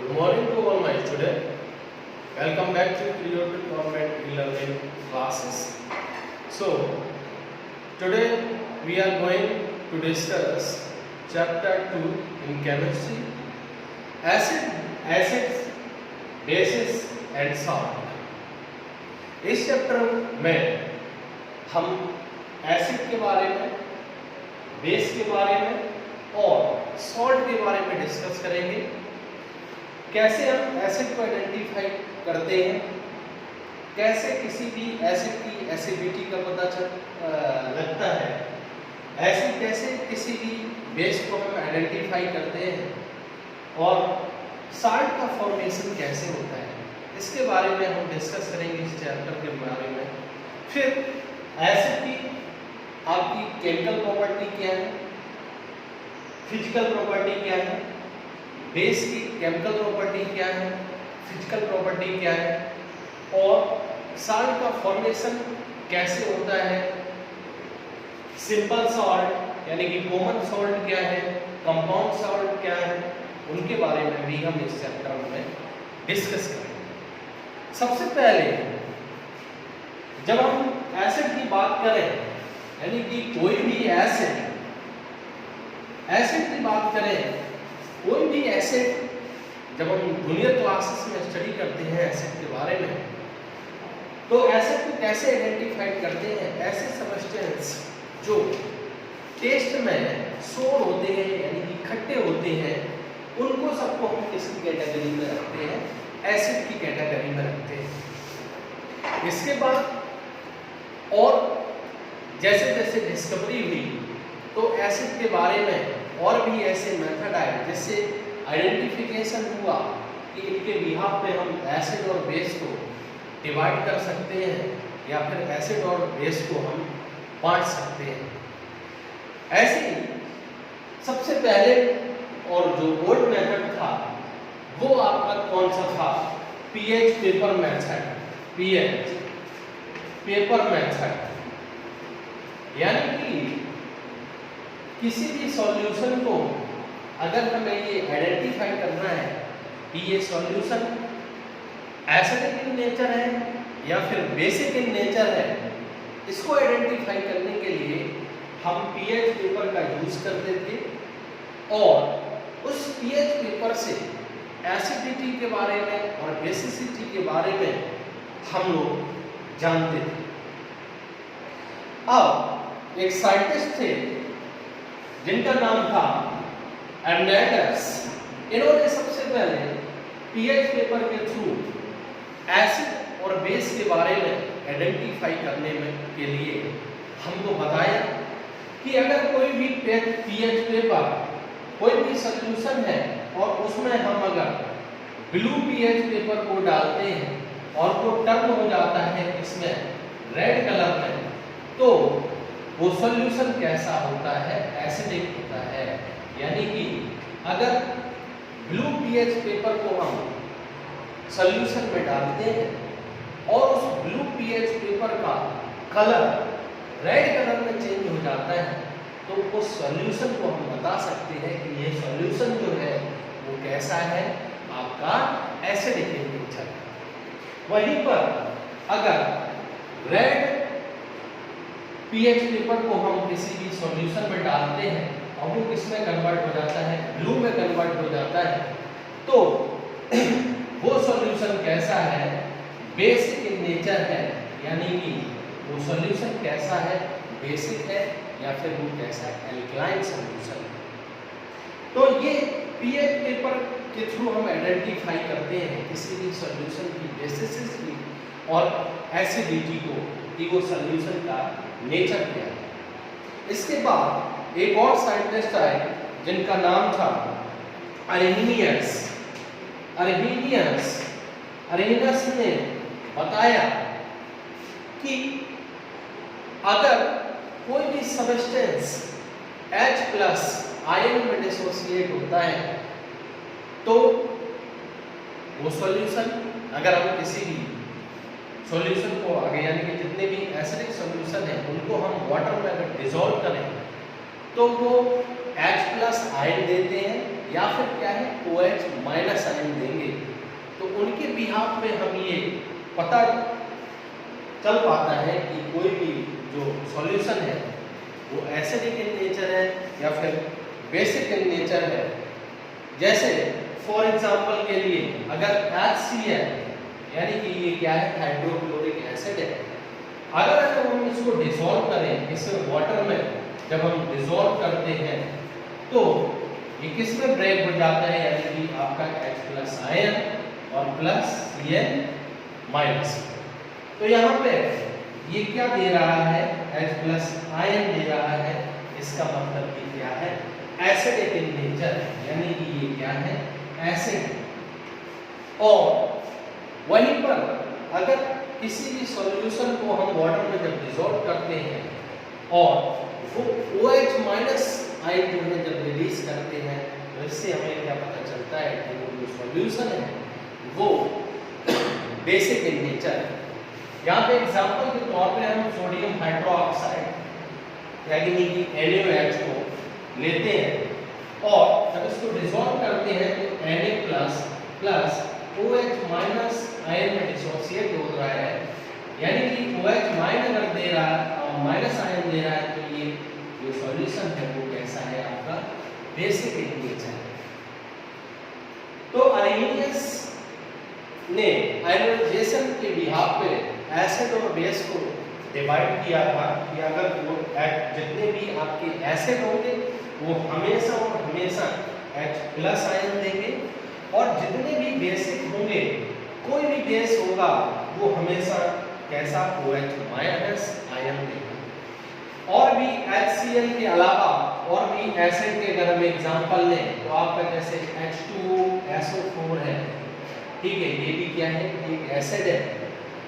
Good morning to all my students. Welcome back to Creative Government e-learning classes. So, today we are going to discuss chapter 2 in chemistry, acids, bases and salt. इस chapter में हम acid के बारे में, base के बारे में और सॉल्ट के बारे में डिस्कस करेंगे। कैसे हम एसिड को आइडेंटिफाई करते हैं, कैसे किसी भी एसिड की एसिडिटी का पता लगता है, ऐसे कैसे किसी भी बेस को हम आइडेंटिफाई करते हैं और साल्ट का फॉर्मेशन कैसे होता है, इसके बारे में हम डिस्कस करेंगे इस चैप्टर के बारे में। फिर एसिड की आपकी केमिकल प्रॉपर्टी क्या है, फिजिकल प्रॉपर्टी क्या है, बेस की केमिकल प्रॉपर्टी क्या है, फिजिकल प्रॉपर्टी क्या है और साल्ट का फॉर्मेशन कैसे होता है, सिंपल सॉल्ट यानी कि कॉमन सॉल्ट क्या है, कंपाउंड सॉल्ट क्या है, उनके बारे में भी हम इस चैप्टर में डिस्कस करेंगे। सबसे पहले जब हम एसिड की बात करें यानी कि कोई भी एसिड की बात करें, कोई भी एसिड जब हम जूनियर क्लासेस में स्टडी करते हैं एसिड के बारे में, तो एसिड को कैसे आइडेंटिफाई करते हैं, ऐसे सब्सटेंस जो टेस्ट में सोर होते हैं यानी कि खट्टे होते हैं, उनको सबको हम किसी कैटेगरी में रखते हैं, एसिड की कैटेगरी में रखते हैं। इसके बाद और जैसे जैसे डिस्कवरी हुई तो एसिड के बारे में और भी ऐसे मेथड आए जिससे आइडेंटिफिकेशन हुआ कि इनके बिहाफ पे हम एसिड और बेस को डिवाइड कर सकते हैं या फिर एसिड और बेस को हम बांट सकते हैं। ऐसे ही सबसे पहले और जो ओल्ड मेथड था वो आपका कौन सा था, pH paper method. PH paper method यानी कि किसी भी सॉल्यूशन को अगर हमें ये आइडेंटिफाई करना है कि ये सॉल्यूशन एसिडिक इन नेचर है या फिर बेसिक इन नेचर है, इसको आइडेंटिफाई करने के लिए हम पीएच पेपर का यूज करते थे और उस पीएच पेपर से एसिडिटी के बारे में और बेसिसिटी के बारे में हम लोग जानते थे। अब एक साइंटिस्ट थे जिनका नाम था अर्नेटस। इन्होंने सबसे पहले पीएच पेपर के थ्रू एसिड और बेस के बारे में आइडेंटिफाई करने में के लिए हमको बताया कि अगर कोई भी पीएच पेपर कोई भी सॉल्यूशन है और उसमें हम अगर ब्लू पीएच पेपर को डालते हैं और वो टर्न हो जाता है इसमें रेड कलर में, तो वो सॉल्यूशन कैसा होता है, एसिडिक होता है। यानी कि अगर ब्लू पीएच पेपर को हम सॉल्यूशन में डालते हैं और उस ब्लू पीएच पेपर का कलर रेड कलर में चेंज हो जाता है तो उस सॉल्यूशन को हम बता सकते हैं कि ये सॉल्यूशन जो है वो कैसा है, आपका एसिडिक इन नेचर है। वहीं पर अगर रेड पीएच पेपर को हम किसी भी सॉल्यूशन में डालते हैं और वो किसमें कन्वर्ट हो जाता है, ब्लू में कन्वर्ट हो जाता है, तो वो सॉल्यूशन कैसा है, बेसिक इन नेचर है। यानी कि वो सॉल्यूशन कैसा है, बेसिक है या फिर वो कैसा है, एल्कलाइन सॉल्यूशन है। तो ये पीएच पेपर के थ्रू हम आइडेंटिफाई करते हैं किसी भी सॉल्यूशन की बेसिसिटी और एसिडिटी को कि वो सॉल्यूशन का नेचर क्या है। इसके बाद एक और साइंटिस्ट आए जिनका नाम था अरेनियस। अरेनियस ने बताया कि अगर कोई भी सब्सटेंस H+ आयन में डिसोसिएट होता है तो वो सॉल्यूशन, अगर हम किसी भी सॉल्यूशन को आगे यानी कि जितने भी एसिडिक सॉल्यूशन है उनको हम वाटर में अगर डिसॉल्व करें तो वो H+ आयन देते हैं या फिर क्या है OH माइनस आयन देंगे, तो उनके बिहाफ पे हम ये पता चल पाता है कि कोई भी जो सॉल्यूशन है वो एसिडिक इन नेचर है या फिर बेसिक इन नेचर है। जैसे फॉर एग्जांपल के लिए अगर HCl यानी कि ये क्या है हाइड्रोक्लोरिक एसिड है, अगर हम इसको डिसॉल्व करें इस वाटर में, जब हम डिसॉल्व करते हैं तो ये किस में ब्रेक हो जाता है, यानी कि आपका H प्लस आयन और प्लस Cl माइनस। तो यहाँ पे ये क्या दे रहा है, H प्लस आयन दे रहा है, इसका मतलब कि क्या है एसिडिक इन नेचर, यानी कि ये क्या है एसिड। और वहीं पर अगर किसी भी सॉल्यूशन को हम वाटर में जब डिसॉल्व करते हैं और वो OH माइनस आयन जो है जब रिलीज करते हैं, तो इससे हमें क्या पता चलता है कि वो जो सॉल्यूशन है वो बेसिक इन नेचर है। यहाँ पे एग्जांपल के तौर पे हम सोडियम हाइड्रोक्साइड यानी कि NaOH को लेते हैं और जब इसको डिसॉल्व करते हैं तो Na plus OH minus ion में डिसोसिएट हो रहा है, यानी कि OH माइनस आयन दे रहा है, तो ये जो सॉल्यूशन है वो कैसा है आपका बेसिक इन नेचर है। तो अरेनियस ने आयनाइजेशन के बिहाफ पे एसिड और बेस को डिवाइड किया था कि अगर वो जितने भी आपके एसिड होंगे वो हमेशा और हमेशा H प्लस आयन देंगे, और जितने भी बेसिक होंगे कोई भी बेस होगा वो हमेशा कैसा OH माइनस आयन देगा। और भी HCl के अलावा और भी एसिड के अगर हम एग्जांपल लें तो आपका जैसे H2SO4 है, ठीक है, ये भी क्या है एक एसिड है।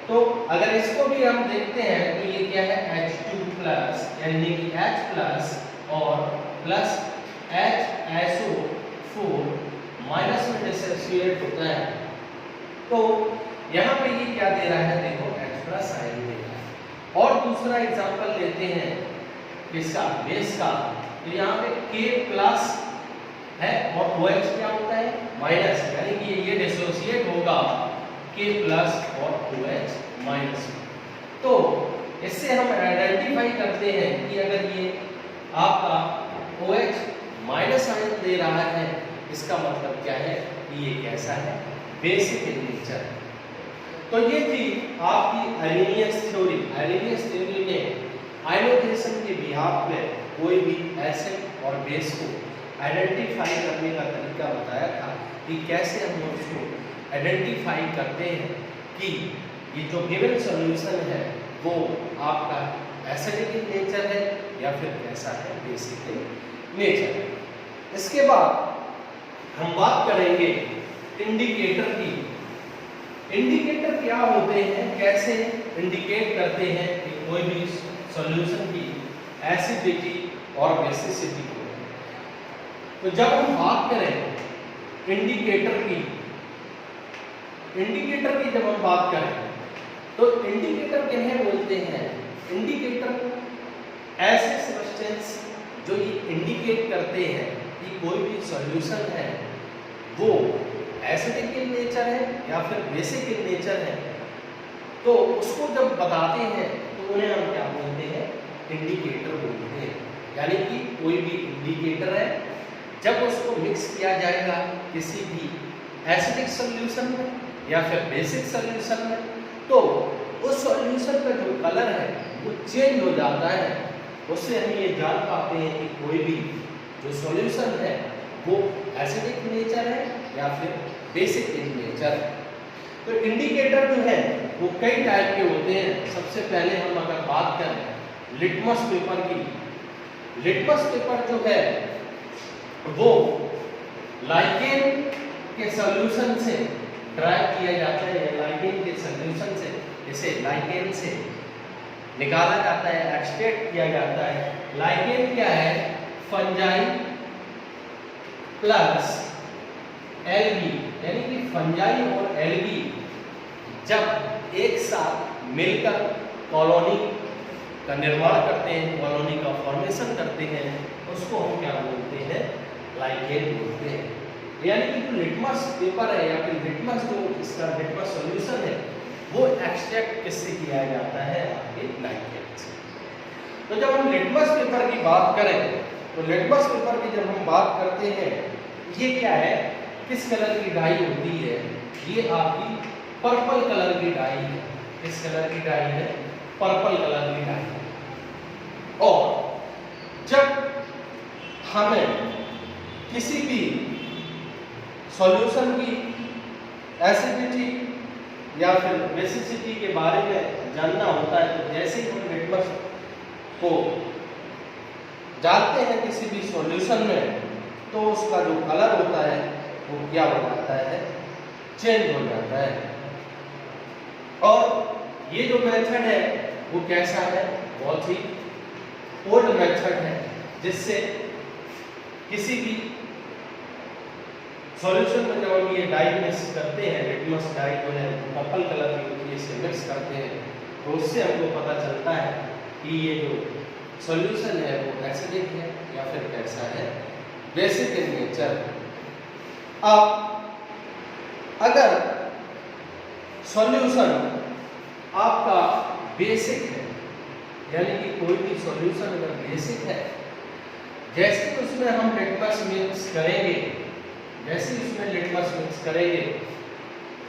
तो अगर इसको भी हम देखते हैं तो ये क्या है H2 प्लस यानी कि H प्लस और प्लस HSO4 माइनस में डिसोसिएट होता है। तो यहाँ पे ये क्या दे रहा है, देखो H प्लस आयन दे रहा है। और दूसरा एग्जांपल लेते हैं किसका, बेस का, तो यहाँ पे K प्लस है और OH क्या होता है माइनस, यानी कि ये डिसोसिएट होगा K प्लस और OH माइनस। तो इससे हम आइडेंटिफाई करते हैं कि अगर ये आपका OH माइनस आयन दे रहा है, इसका मतलब क्या है कि ये कैसा है बेसिक इन नेचर। तो ये थी आपकी अरेनियस थ्योरी। अरेनियस थ्योरी ने आयनाइजेशन के बिहाफ पे कोई भी एसिड और बेस को आइडेंटिफाई करने का तरीका बताया था कि कैसे हम उसको आइडेंटिफाई करते हैं कि ये जो गिवन सॉल्यूशन है वो आपका एसिडिक इन नेचर है या फिर कैसा है बेसिक इन नेचर। इसके बाद हम बात करेंगे इंडिकेटर की। इंडिकेटर क्या होते हैं, कैसे इंडिकेट करते हैं कि कोई भी सॉल्यूशन की एसिडिटी और बेसिसिटी को। तो जब हम बात करें इंडिकेटर की जब हम बात करें तो इंडिकेटर किन्हें बोलते हैं, इंडिकेटर ऐसे सब्सटेंस जो ये इंडिकेट करते हैं कि कोई भी सॉल्यूशन है वो एसिडिक इन नेचर है या फिर बेसिक इन नेचर है, तो उसको जब बताते हैं तो उन्हें हम क्या बोलते हैं, इंडिकेटर बोलते हैं। यानी कि कोई भी इंडिकेटर है, जब उसको मिक्स किया जाएगा किसी भी एसिडिक सॉल्यूशन में या फिर बेसिक सॉल्यूशन में, तो उस सॉल्यूशन का जो कलर है वो चेंज हो जाता है। उससे हम ये जान पाते हैं कि कोई भी जो सॉल्यूशन है वो एसिडिक नेचर है या फिर बेसिक इन नेचर है। तो इंडिकेटर जो है वो कई टाइप के होते हैं। सबसे पहले हम अगर बात करें लिटमस पेपर की, लिटमस पेपर जो है वो लाइकेन के सॉल्यूशन से ड्राइव किया जाता है, लाइकेन के सॉल्यूशन से, इसे लाइकेन से निकाला जाता है, एक्सट्रैक्ट किया जाता है। लाइकेन क्या है, फंजाई प्लस एल्गी, यानी कि फंजाई और एल्गी जब एक साथ मिलकर कॉलोनी का निर्माण करते हैं, कॉलोनी का फॉर्मेशन करते हैं, उसको हम क्या बोलते हैं, लाइकेन बोलते हैं। यानी कि जो लिटमस पेपर है या फिर लिटमस जो इसका लिटमस सॉल्यूशन है वो एक्सट्रैक्ट किससे किया जाता है? आपके लाइकेन से। तो जब हम लिटमस पेपर की बात करें तो लिटमस पेपर की जब हम बात करते हैं, ये क्या है, किस कलर की डाई होती है? ये आपकी पर्पल कलर की डाई है। किस कलर की डाई है? पर्पल कलर की डाई है। और जब हमें किसी भी सॉल्यूशन की एसिडिटी या फिर बेसिसिटी के बारे में जानना होता है तो जैसे ही हम लिटमस को डालते हैं किसी भी सॉल्यूशन में तो उसका जो कलर होता है वो क्या हो जाता है? चेंज हो जाता है। और ये जो मेथड है वो कैसा है? बहुत ही ओल्ड मेथड है, जिससे किसी भी सॉल्यूशन में जब हम ये डाई मिक्स करते हैं, लिटमस डाई जो है पर्पल कलर की होती है, इसे मिक्स करते हैं तो उससे हमको पता चलता है कि ये जो सॉल्यूशन है वो एसिडिक है या फिर कैसा है? Basic in nature. अब अगर सॉल्यूशन आपका बेसिक है, यानी कि कोई भी सॉल्यूशन अगर बेसिक है, जैसे ही उसमें हम लिटमस मिक्स करेंगे, जैसे ही उसमें लिटमस मिक्स करेंगे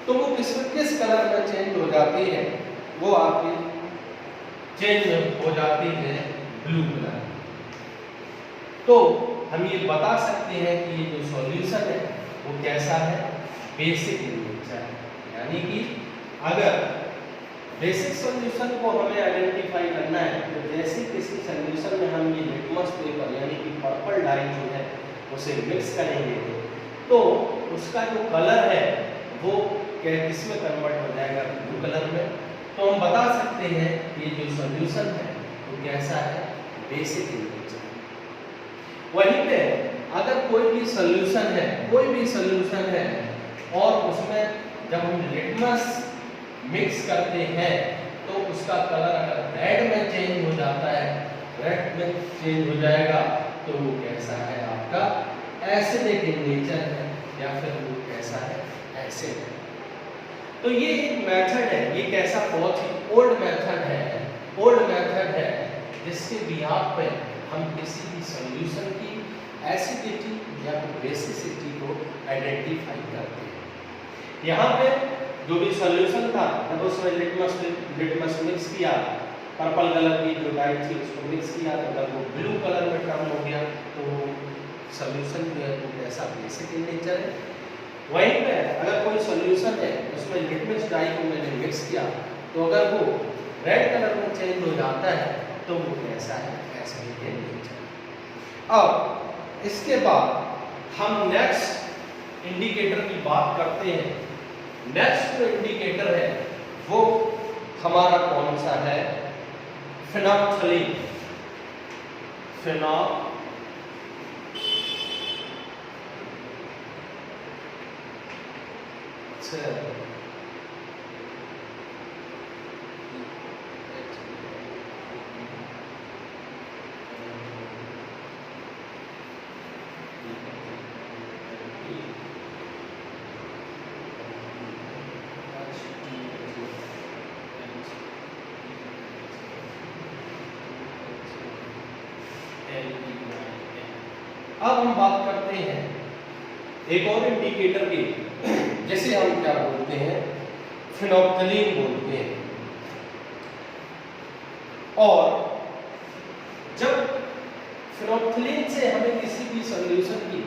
तो वो किस कलर में चेंज हो जाती है? वो आपकी चेंज हो जाती है ब्लू कलर। तो हम ये बता सकते हैं कि ये जो सॉल्यूशन है वो कैसा है? बेसिक इन नेचर है। यानी कि अगर बेसिक सॉल्यूशन को हमें आइडेंटिफाई करना है तो जैसे किसी सॉल्यूशन में हम ये लिटमस पेपर यानी कि पर्पल डाई जो है उसे मिक्स करेंगे तो उसका जो कलर है वो किस में कन्वर्ट हो जाएगा? ब्लू कलर में। तो हम बता सकते हैं कि ये जो सॉल्यूशन है वो कैसा है? Basic in nature. वहीं पे अगर कोई भी सॉल्यूशन है और उसमें जब हम लिटमस मिक्स करते हैं तो उसका कलर अगर रेड में चेंज हो जाता है, रेड में चेंज हो जाएगा तो वो कैसा है? आपका एसिडिक इन नेचर है या फिर वो कैसा है? एसिड है। तो ये एक मेथड है, ये कैसा? बहुत ही ओल्ड मेथड है जिसके बिहाफ पे हम किसी भी सॉल्यूशन की एसिडिटी या फिर बेसिसिटी को आइडेंटिफाई करते हैं। यहाँ पे जो भी सॉल्यूशन था जब उसमें लिटमस मिक्स किया, पर्पल कलर की जो डाई थी उसको मिक्स किया तो जब वो ब्लू कलर में टर्न हो गया तो सॉल्यूशन जो है वो कैसा? बेसिक इन नेचर है। वहीं पे अगर कोई सॉल्यूशन है उसमें लिटमस डाई को मैंने मिक्स किया तो अगर वो रेड कलर में चेंज हो जाता है तो वो कैसा है? Acidic in nature. अब इसके बाद हम नेक्स्ट इंडिकेटर की बात करते हैं। नेक्स्ट जो इंडिकेटर है वो हमारा कौन सा है? फिनोल्फ्थालीन। अब हम बात करते हैं एक और इंडिकेटर की, जैसे हम क्या बोलते हैं? फिनोल्फ्थालीन बोलते हैं। और जब फिनोल्फ्थालीन से हमें किसी भी सॉल्यूशन की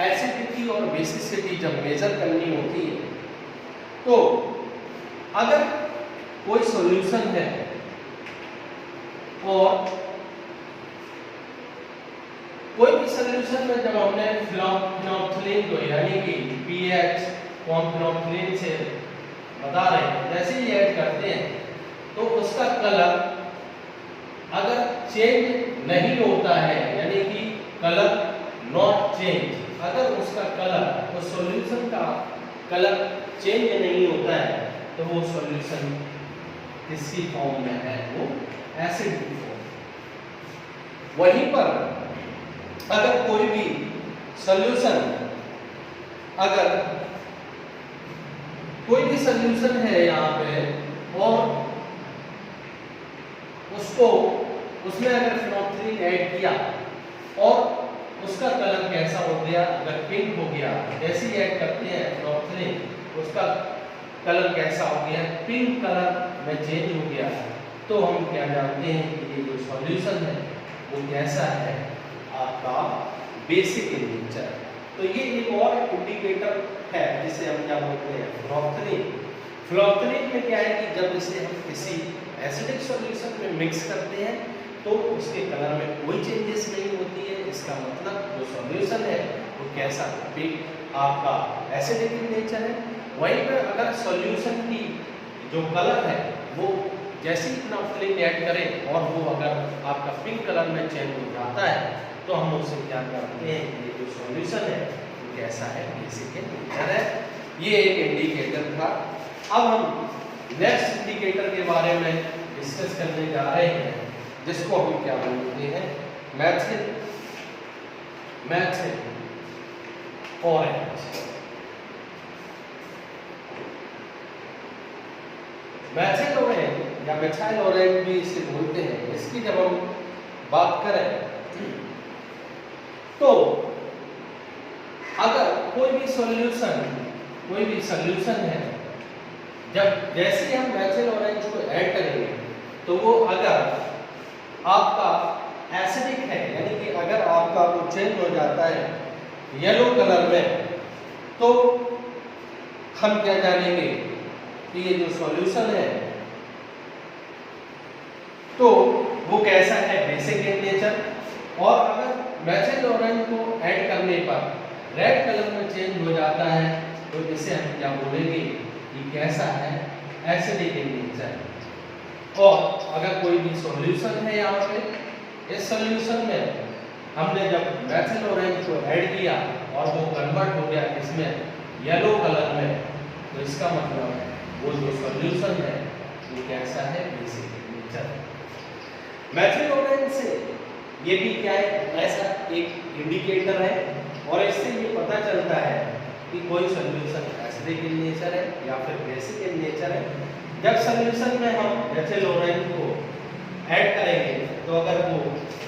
एसिडिटी और बेसिसिटी जब मेजर करनी होती है तो अगर कोई सॉल्यूशन है और कोई भी सॉल्यूशन में जब हमने फिनोल्फ्थालीन को यानी कि पीएच को हम फिनोल्फ्थालीन से बता रहे हैं, जैसे ही ऐड करते हैं तो उसका कलर अगर चेंज नहीं होता है, यानी कि कलर नॉट चेंज, अगर उसका कलर उस सॉल्यूशन का कलर चेंज नहीं होता है तो वो सॉल्यूशन किसी फॉर्म में है? वो एसिड की फॉर्म। वहीं पर अगर कोई भी सॉल्यूशन, अगर कोई भी सॉल्यूशन है यहाँ पे और उसको उसमें अगर फिनोल्फथालीन ऐड किया और उसका कलर कैसा हो गया, अगर पिंक हो गया, जैसे ही ऐड करते हैं फिनोल्फथालीन उसका कलर कैसा हो गया, पिंक कलर में चेंज हो गया, तो हम क्या जानते हैं कि ये जो सॉल्यूशन है वो कैसा है, आपका बेसिक इन नेचर। तो ये एक और इंडिकेटर है जिसे हम क्या बोलते हैं, फिनोल्फथालीन। फिनोल्फथालीन में क्या है कि जब इसे हम किसी एसिडिक सॉल्यूशन में मिक्स करते हैं तो उसके कलर में कोई चेंजेस नहीं होती है, इसका मतलब जो सॉल्यूशन है वो कैसा, पिंक आपका एसिडिक इन नेचर है। वहीं पर अगर सॉल्यूशन की जो कलर है वो जैसे ही फिनोल्फथालीन ऐड करें और वो अगर आपका पिंक कलर में चेंज हो जाता है तो हम उससे क्या करते हैं, ये जो सॉल्यूशन है वो कैसा है, बेसिक इन नेचर है। ये एक इंडिकेटर था। अब हम नेक्स्ट इंडिकेटर के बारे में डिस्कस करने जा रहे हैं जिसको हम क्या बोलते हैं, मेथिल ऑरेंज। मेथिल ऑरेंज या मिथाइल ऑरेंज भी इसे बोलते हैं। इसकी जब हम बात करें तो अगर कोई भी सॉल्यूशन है, जब जैसे ही हम मेथिल ऑरेंज को ऐड करेंगे तो वो अगर आपका एसिडिक है, यानी कि अगर आपका वो चेंज हो जाता है येलो कलर में, तो हम क्या जानेंगे कि ये जो सॉल्यूशन है तो वो कैसा है, बेसिक इन नेचर। और अगर मेथिल ऑरेंज को ऐड करने पर रेड कलर में चेंज हो जाता है तो इसे हम क्या बोलेंगे कि कैसा है, एसिडिक इन नेचर। और अगर कोई भी सॉल्यूशन है यहाँ पे, इस सॉल्यूशन में हमने जब मेथिल ऑरेंज को ऐड किया और वो कन्वर्ट हो गया इसमें येलो कलर में, तो इसका मतलब है वो जो सॉल्यूशन है वो कैसा है, basic in nature. Methyl orange से ये भी क्या है, ऐसा एक इंडिकेटर है और इससे ये पता चलता है कि कोई सॉल्यूशन एसिडिक इन नेचर है या फिर बेसिक इन नेचर है। जब सॉल्यूशन में हम मेथिल ऑरेंज को ऐड करेंगे तो अगर वो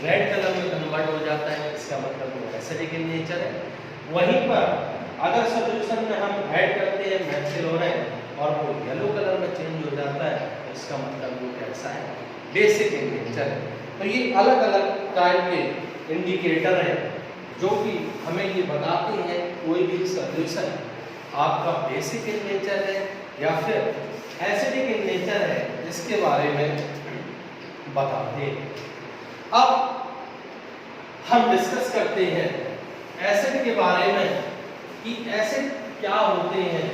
रेड कलर में कन्वर्ट हो जाता है इसका मतलब वो एसिडिक इन नेचर है। वहीं पर अगर सॉल्यूशन में हम ऐड करते हैं मेथिल ऑरेंज और वो येलो कलर में चेंज हो जाता है तो इसका मतलब वो कैसा है, बेसिक इन नेचर है। तो ये अलग अलग टाइप के इंडिकेटर हैं जो कि हमें ये बताते हैं कोई भी सॉल्यूशन आपका बेसिक इन नेचर है या फिर एसिडिक इन नेचर है, इसके बारे में बताते हैं। अब हम डिस्कस करते हैं एसिड के बारे में कि एसिड क्या होते हैं,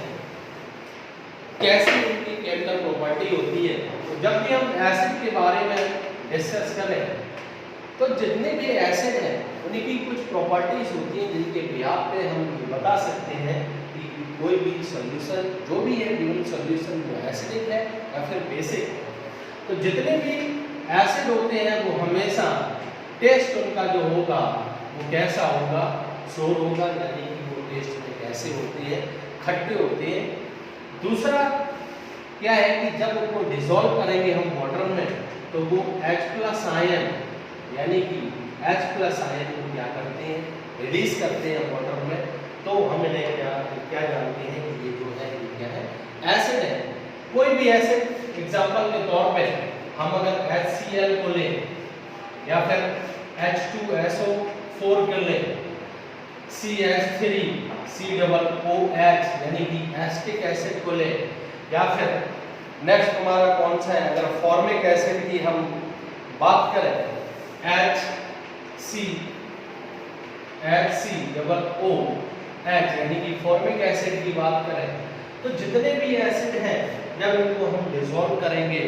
कैसे इनकी केमिकल प्रॉपर्टी होती है। तो जब भी हम एसिड के बारे में डिस्कस करें तो जितने भी एसिड हैं उनकी कुछ प्रॉपर्टीज होती हैं जिनके बिहाफ पे हम ये बता सकते हैं कि कोई भी सॉल्यूशन जो भी है गिवन सॉल्यूशन वो एसिडिक है या फिर बेसिक है। तो जितने भी एसिड होते हैं वो हमेशा टेस्ट उनका जो होगा वो कैसा होगा, सोर होगा, यानी कि वो टेस्ट में कैसे होते हैं, खट्टे होते हैं। दूसरा क्या है कि जब उनको डिसॉल्व करेंगे हम वाटर में तो वो H+ आयन यानी कि H+ आयन को क्या करते हैं, रिलीज करते हैं वाटर में। तो हमें क्या जानते हैं कि ये जो है ये क्या है, एसिड है। कोई भी एसिड एग्जांपल के तौर पे हम अगर HCl को लें या फिर H2SO4 को लें, CH3COOH यानी कि एसिटिक एसिड को लें, या फिर नेक्स्ट हमारा कौन सा है, अगर फॉर्मिक एसिड की हम बात करें HCOOH यानी कि फॉर्मिक एसिड की बात करें, तो जितने भी एसिड हैं जब इनको हम डिसॉल्व करेंगे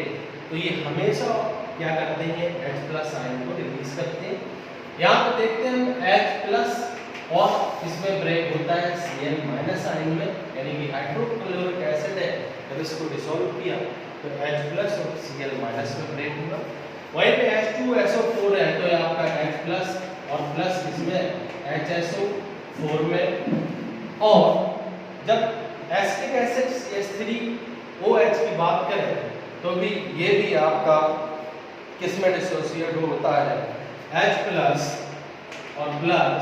तो ये हमेशा क्या करते हैं, H+ आयन को रिलीज करते हैं। यहाँ पे देखते हैं हम H+ और इसमें ब्रेक होता है Cl- आयन में, यानी कि हाइड्रोक्लोरिक एसिड है, जब इसको डिसॉल्व किया तो H+ और Cl- में ब्रेक होगा। वहीं पे H2SO4 है तो ये आपका H+ और प्लस इसमें HSO4 4 में। और जब एसिटिक एसिड CH3OH की बात करें तो भी ये भी आपका किस में डिसोसिएट होता है, H प्लस और प्लस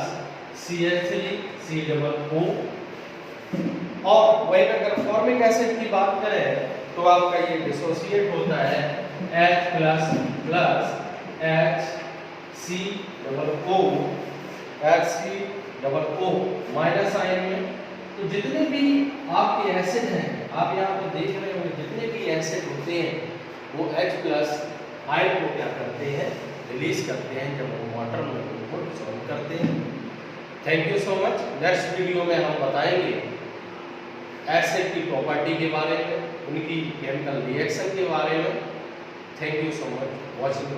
CH3COO। और वहीं पे अगर फॉर्मिक एसिड की बात करें तो आपका ये डिसोसिएट होता है H plus plus HCOO minus ion में। तो जितने भी आपके एसिड हैं, आप यहाँ पे देख रहे होंगे, जितने भी एसिड होते हैं वो H प्लस आयन को क्या करते हैं, रिलीज करते हैं जब हम वाटर में उनको डिसॉल्व करते हैं। Thank you so much. Next video में हम बताएंगे एसिड की प्रॉपर्टी के बारे में, उनकी केमिकल रिएक्शन के बारे में। Thank you so much watching.